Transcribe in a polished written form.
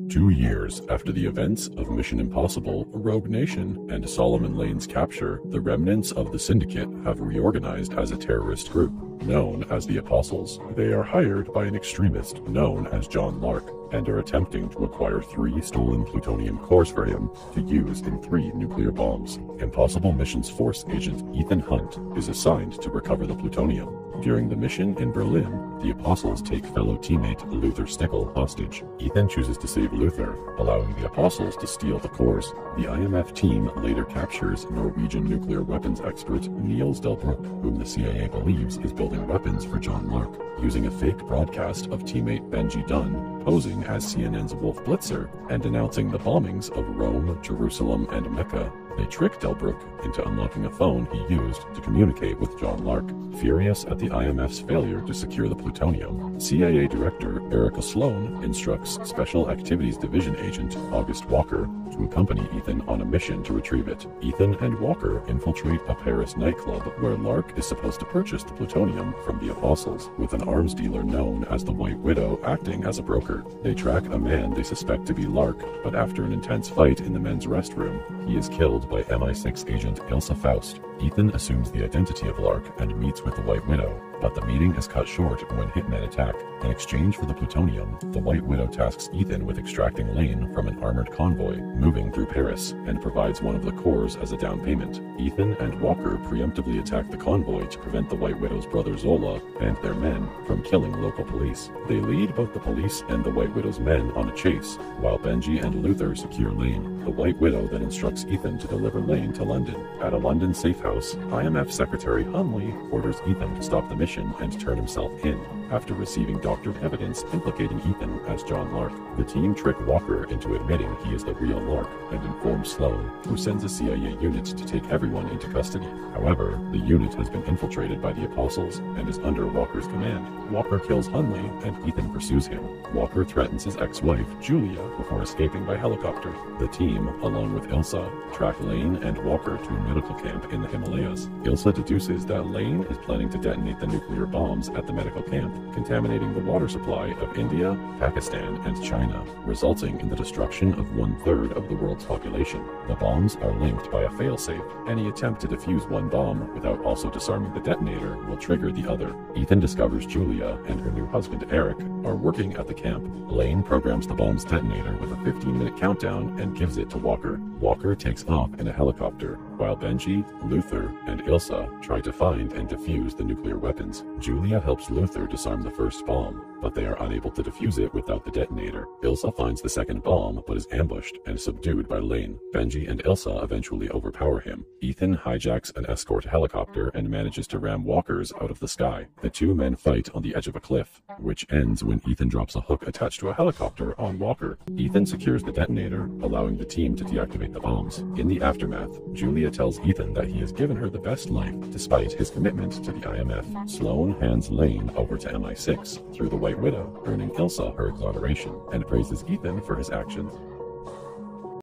2 years after the events of Mission Impossible: Rogue Nation and Solomon Lane's capture, the remnants of the Syndicate have reorganized as a terrorist group, known as the Apostles. They are hired by an extremist known as John Lark, and are attempting to acquire 3 stolen plutonium cores for him to use in 3 nuclear bombs. Impossible Missions Force agent Ethan Hunt is assigned to recover the plutonium. During the mission in Berlin, the Apostles take fellow teammate Luther Stickle hostage. Ethan chooses to save Luther, allowing the Apostles to steal the cores. The IMF team later captures Norwegian nuclear weapons expert Niels Delbruck, whom the CIA believes is building weapons for John Lark. Using a fake broadcast of teammate Benji Dunn posing as CNN's Wolf Blitzer and announcing the bombings of Rome, Jerusalem, and Mecca, they trick Delbruck into unlocking a phone he used to communicate with John Lark. Furious at the IMF's failure to secure the plutonium, CIA Director Erica Sloan instructs Special Activities Division agent August Walker to accompany Ethan on a mission to retrieve it. Ethan and Walker infiltrate a Paris nightclub where Lark is supposed to purchase the plutonium from the Apostles, with an arms dealer known as the White Widow acting as a broker. They track a man they suspect to be Lark, but after an intense fight in the men's restroom, he is killed by MI6 agent Ilsa Faust. Ethan assumes the identity of Lark and meets with the White Widow, but the meeting is cut short when hitmen attack. In exchange for the plutonium, the White Widow tasks Ethan with extracting Lane from an armored convoy moving through Paris, and provides one of the cores as a down payment. Ethan and Walker preemptively attack the convoy to prevent the White Widow's brother Zola and their men from killing local police. They lead both the police and the White Widow's men on a chase, while Benji and Luther secure Lane. The White Widow then instructs Ethan to deliver Lane to London. At a London safe house, IMF Secretary Hunley orders Ethan to stop the mission and turn himself in. After receiving doctored evidence implicating Ethan as John Lark, the team trick Walker into admitting he is the real Lark and informs Sloan, who sends a CIA unit to take everyone into custody. However, the unit has been infiltrated by the Apostles and is under Walker's command. Walker kills Hunley and Ethan pursues him. Walker threatens his ex-wife, Julia, before escaping by helicopter. The team, along with Ilsa, track Lane and Walker to a medical camp in the Himalayas. Ilsa deduces that Lane is planning to detonate the nuclear bombs at the medical camp, contaminating the water supply of India, Pakistan, and China, resulting in the destruction of 1/3 of the world's population. The bombs are linked by a failsafe. Any attempt to defuse one bomb without also disarming the detonator will trigger the other. Ethan discovers Julia and her new husband Eric are working at the camp. Lane programs the bomb's detonator with a 15-minute countdown and gives it to Walker. Walker takes off in a helicopter, while Benji, Luther, and Ilsa try to find and defuse the nuclear weapons. Julia helps Luther disarm the first bomb, but they are unable to defuse it without the detonator. Ilsa finds the second bomb, but is ambushed and subdued by Lane. Benji and Ilsa eventually overpower him. Ethan hijacks an escort helicopter and manages to ram Walker's out of the sky. The two men fight on the edge of a cliff, which ends when Ethan drops a hook attached to a helicopter on Walker. Ethan secures the detonator, allowing the team to deactivate the bombs. In the aftermath, Julia tells Ethan that he has given her the best life despite his commitment to the IMF. Sloan hands Lane over to MI6 through the White Widow, earning Ilsa her exoneration, and praises Ethan for his actions.